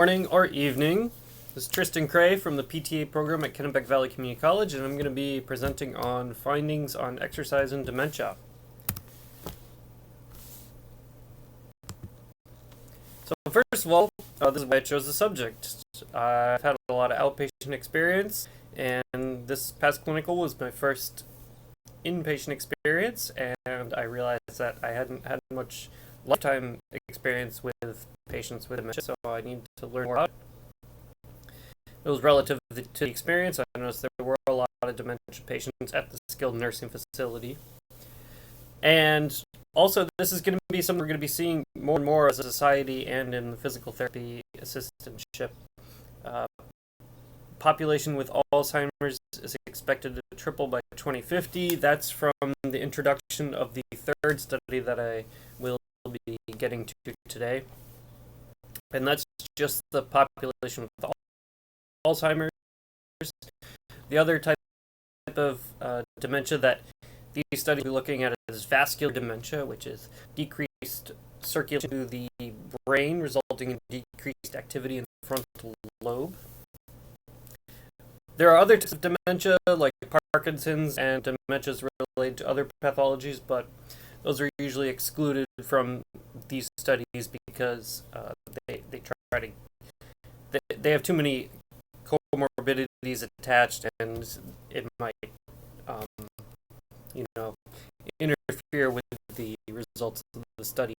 morning or evening. This is Tristan Cray from the PTA program at Kennebec Valley Community College, and I'm going to be presenting on findings on exercise and dementia. So first of all, this is why I chose the subject. I've had a lot of outpatient experience, and this past clinical was my first inpatient experience, and I realized that I hadn't had much lifetime experience with patients with dementia, so I need to learn more about it. It was relative to the experience. I noticed there were a lot of dementia patients at the skilled nursing facility. And also, this is going to be something we're going to be seeing more and more as a society and in the physical therapy assistantship. Population with Alzheimer's is expected to triple by 2050. That's from the introduction of the third study that I will be getting to today. And that's just the population with Alzheimer's. The other type of dementia that these studies will be looking at is vascular dementia, which is decreased circulation to the brain, resulting in decreased activity in the frontal lobe. There are other types of dementia, like Parkinson's and dementias related to other pathologies, but those are usually excluded from these studies because they have too many comorbidities attached, and it might interfere with the results of the study.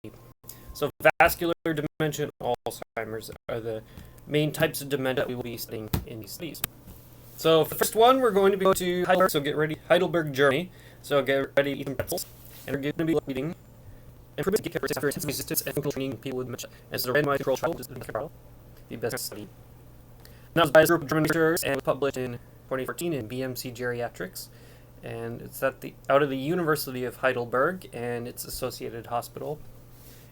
So vascular dementia and Alzheimer's are the main types of dementia we will be studying in these studies. So for the first one, we're going to be going to Heidelberg, so get ready, Heidelberg, Germany. So get ready to eat some pretzels. And we're going to be eating improvements in after intensive resistance and functional training people with dementia. As a randomized controlled trial, the best study. Now, it's by a group of German researchers and published in 2014 in BMC Geriatrics. And it's out of the University of Heidelberg and its associated hospital.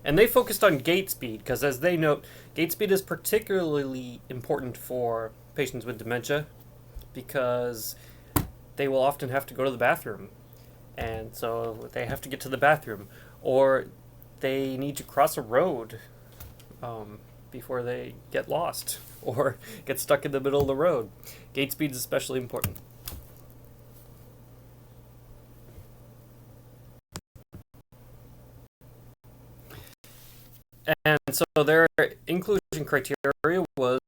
And they focused on gait speed because, as they note, gait speed is particularly important for patients with dementia because they will often have to go to the bathroom. And so they have to get to the bathroom, or they need to cross a road before they get lost or get stuck in the middle of the road. Gait speed is especially important. And so their inclusion criteria was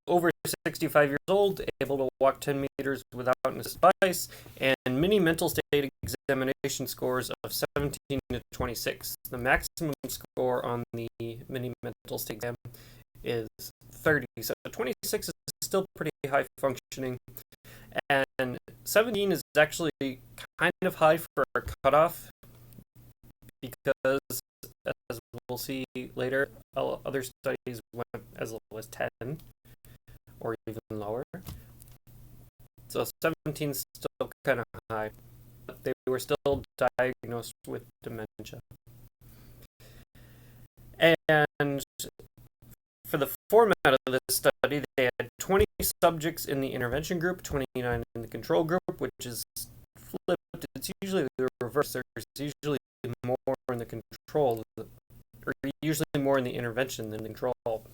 over 65 years old, able to walk 10 meters without an device, and mini mental state examination scores of 17 to 26. The maximum score on the mini mental state exam is 30, so 26 is still pretty high functioning, and 17 is actually kind of high for a cutoff because, as we'll see later, other studies went as low as 10 or even lower. So 17 is still kind of high, but they were still diagnosed with dementia. And for the format of this study, they had 20 subjects in the intervention group, 29 in the control group, which is flipped. It's usually the reverse. There's usually more in the control, or usually more in the intervention than the control.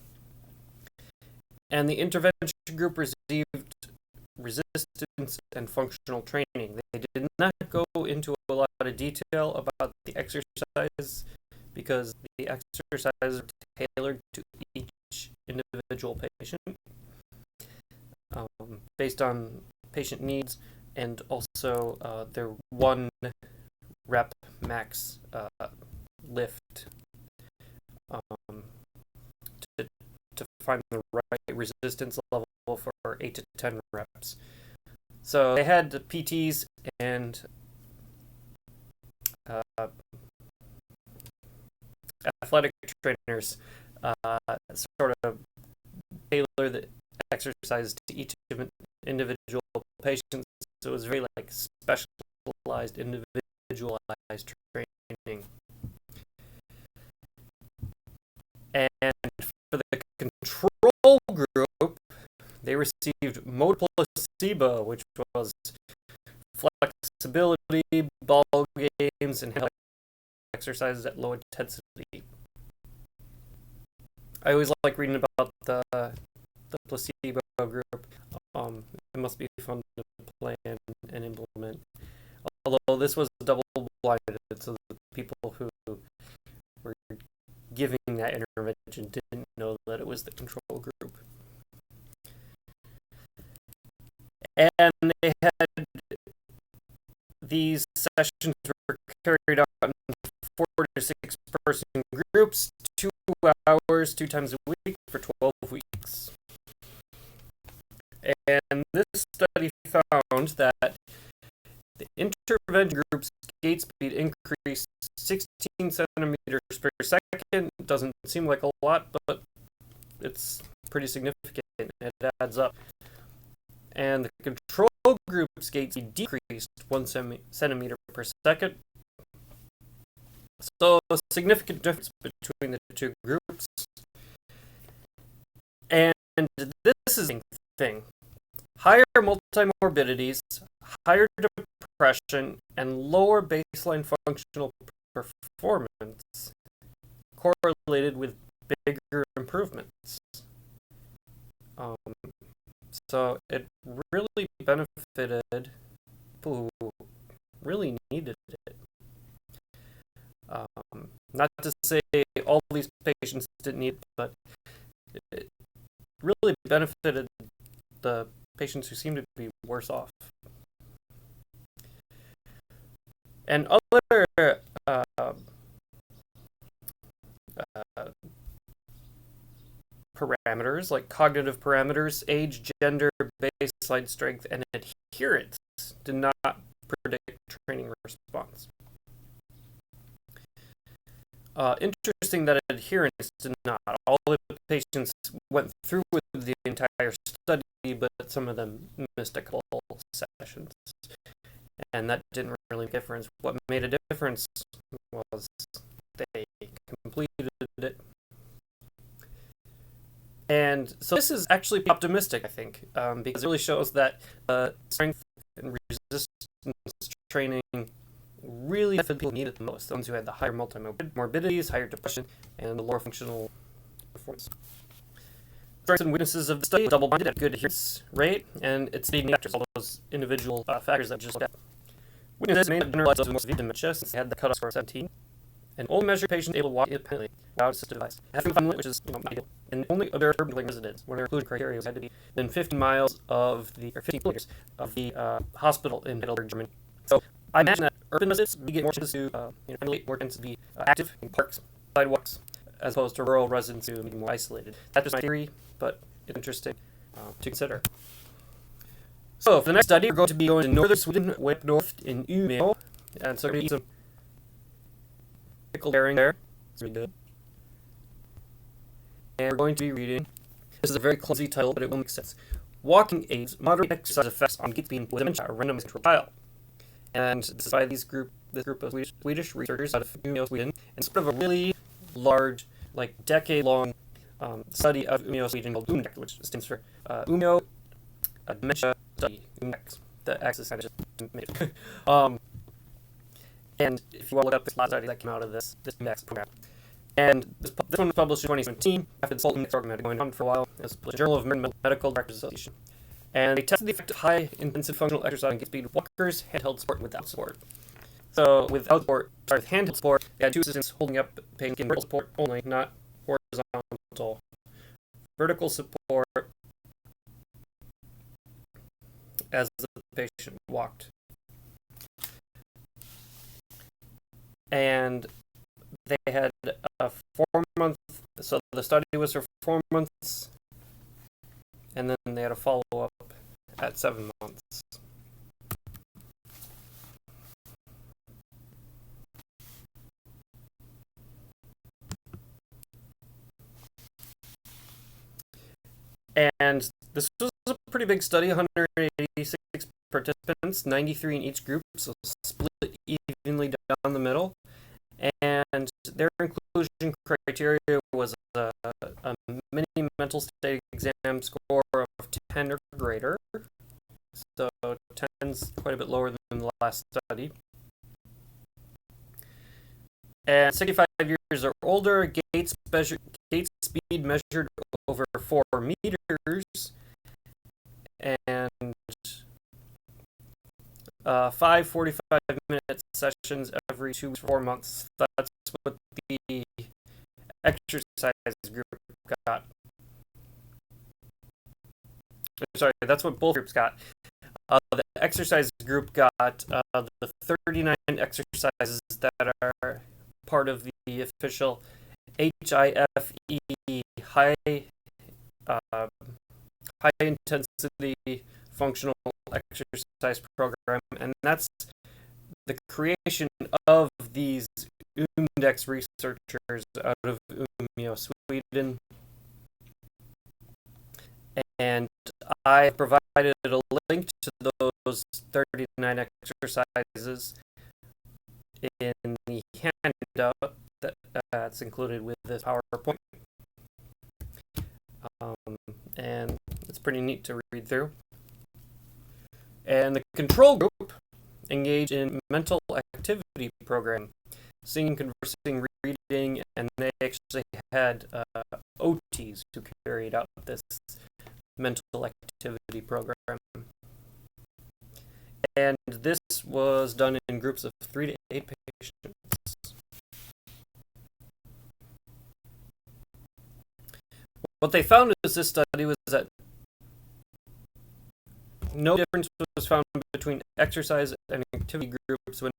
And the intervention group received resistance and functional training. They did not go into a lot of detail about the exercise because the exercises are tailored to each individual patient based on patient needs, and also their 1 rep max lift to find the right resistance level for 8 to 10 reps. So they had the PTs and athletic trainers sort of tailor the exercise to each individual patient. So it was very specialized, individualized training. And for the control group, they received mode placebo, which was flexibility, ball games, and exercises at low intensity. I always like reading about placebo group. It must be fun to plan and implement. Although this was double-blinded, so the people who were giving that intervention didn't know that it was the control group. And they had these sessions were carried out in 4 to 6 person groups, 2 hours, 2 times a week for 12 weeks. And this study found that the intervention group's gait speed increased 16 centimeters per second. Doesn't seem like a lot, but it's pretty significant. It adds up. And the control group's gait speed decreased 1 centimeter per second. So a significant difference between the 2 groups. And this is the thing. Higher multimorbidities, higher depression, and lower baseline functional performance correlated with bigger improvements. So it really benefited people who really needed it. Not to say all these patients didn't need it, but it really benefited the patients who seem to be worse off. And other parameters, like cognitive parameters, age, gender, baseline strength, and adherence, did not predict training response. Interesting that adherence did not. All the patients went through with the entire study, but some of them missed a couple sessions. And that didn't really make a difference. What made a difference was they completed it. And so this is actually optimistic, I think, because it really shows that strength and resistance training really the people needed the most. The ones who had the higher multimorbidities, higher depression, and the lower functional performance. Strengths and weaknesses of the study double-blinded at good adherence rate, and it's the factors, all those individual factors that we just looked at. Weaknesses mainly generalized those with severe dementia, since they had the cutoff score of 17, and only measured patients able to walk independently without assistive device. Having fun, which is ideal, and only observed urban residents, where their inclusion criteria had to be within 15 miles of the, or 15 kilometers of the hospital in Heidelberg, Germany. So I imagine that urban residents get more chances to more chances to be active in parks, sidewalks, as opposed to rural residents who may be more isolated. That's just my theory, but it's interesting to consider. So for the next study, we're going to be going to northern Sweden, way up north in Umeå, and so we're going to eat some pickled herring there. It's really good. And we're going to be reading. This is a very clumsy title, but it will make sense. Walking aids moderate exercise effects on gait speed with dementia, a randomized controlled trial. And this is by this group of Swedish researchers out of Umeå, Sweden, and sort of a really large, like decade-long study of Umeå, Sweden called UMNEX, which stands for Umeå Dementia Study. UMNEX. The X is kind of just made. And if you want to look up this last study that came out of this UMNEX program. And this one was published in 2017 after the UMNEX program had been going on for a while. It was published in the Journal of American Medical Directors Association. And they tested the effect of high-intensity functional exercise on gait speed with walkers, handheld support, and without support. So with handheld support, they had 2 assistants holding up the patient in vertical support only, not horizontal. Vertical support as the patient walked. And they had a 4-month, so the study was for 4 months, and then they had a follow-up at 7 months. And this was a pretty big study, 186 participants, 93 in each group, so split evenly down the middle. And their inclusion criteria was a mini mental state exam score of 10 or greater. So 10's quite a bit lower than the last study. And 65 years or older, gait speed measured over 4 meters and 5 45-minute sessions every 2 weeks for 4 months. That's what the exercise group got. Sorry, that's what both groups got. The exercise group got the 39 exercises that are part of the official HIFE high intensity functional exercise program, and that's the creation of these Umdex researchers out of Umeå, Sweden. And I provided a link to those 39 exercises in the handout that's included with this PowerPoint. And it's pretty neat to read through. And the control group engaged in mental activity program, singing, conversing, reading, and they actually had OTs who carried out this mental activity program. And this was done in groups of 3 to 8 patients. What they found in this study was that no difference was found between exercise and activity groups when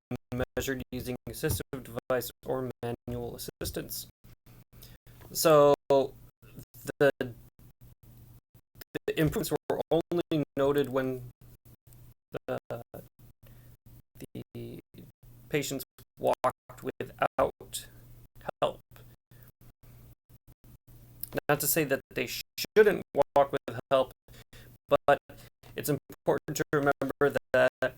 measured using assistive device or manual assistance. So the improvements were only noted when the patients walked without help. Not to say that they shouldn't walk with help, but it's important to remember that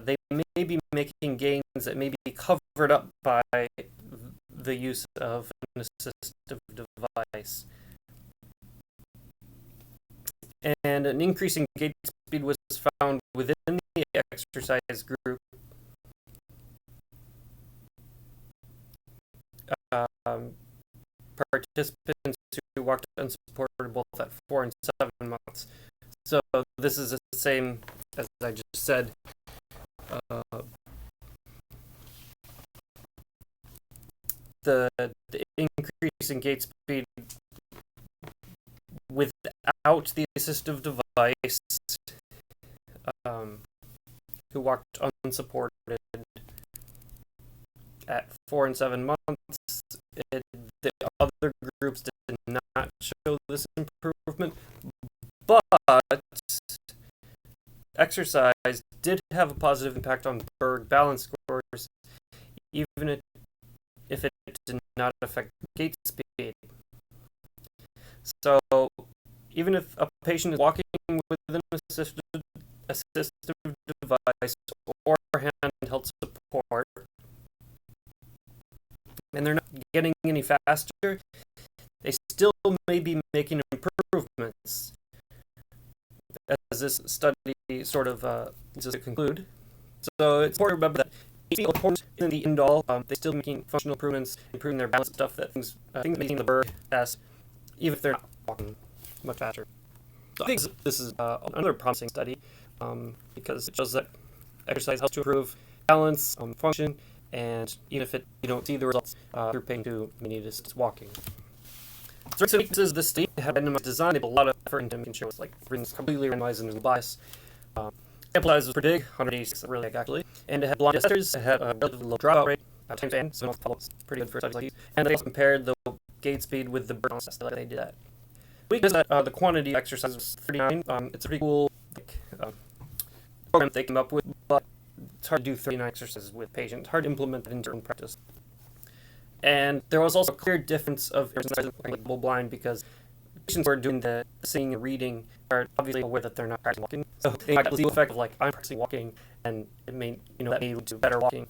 they may be making gains that may be covered up by the use of an assistive device. And an increase in gait speed was found within the exercise group. Participants who walked unsupported both at 4 and 7 months. So this is the same as I just said. The increase in gait speed without the assistive device, who walked unsupported at 4 and 7 months, the other groups did not show this improvement, but exercise did have a positive impact on Berg balance scores, even if it did not affect gait speed. So even if a patient is walking with an assistive device or handheld support, and they're not getting any faster, they still may be making improvements, as this study sort of leads us to conclude. So it's important to remember that important in the end all, they're still making functional improvements, improving their balance stuff, that things making the Berg fast, even if they're not walking much faster. So I think this is another promising study, because it shows that exercise helps to improve balance, function, and even if you don't see the results through paying to just walking. So this is the study had randomized design. They put a lot of effort into making sure it was completely randomized and there's no bias. Sample size was pretty big, 186 really big actually, and it had blind testers. It had a relatively low dropout rate, time span, so follow-up's pretty good for studies like these. And they also compared the gait speed with the Berg test. They did that. Because the quantity of exercise was 39. It's a pretty cool program they came up with, but it's hard to do 39 exercises with patients. Hard to implement that into practice. And there was also a clear difference of exercise double blind, because patients who are doing the singing and reading are obviously aware that they're not practicing walking. So they got the effect of I'm practicing walking, and it may that may lead to better walking.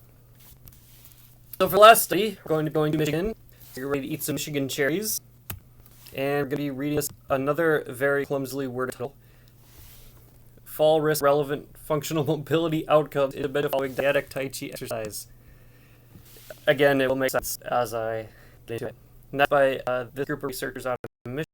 So for the last study, we're going to Michigan. We're ready to eat some Michigan cherries, and we're going to be reading another very clumsily worded title: Fall Risk Relevant Functional Mobility Outcomes in a bit of following dyadic Tai Chi exercise. Again, it will make sense as I get into it. And that's by this group of researchers out emission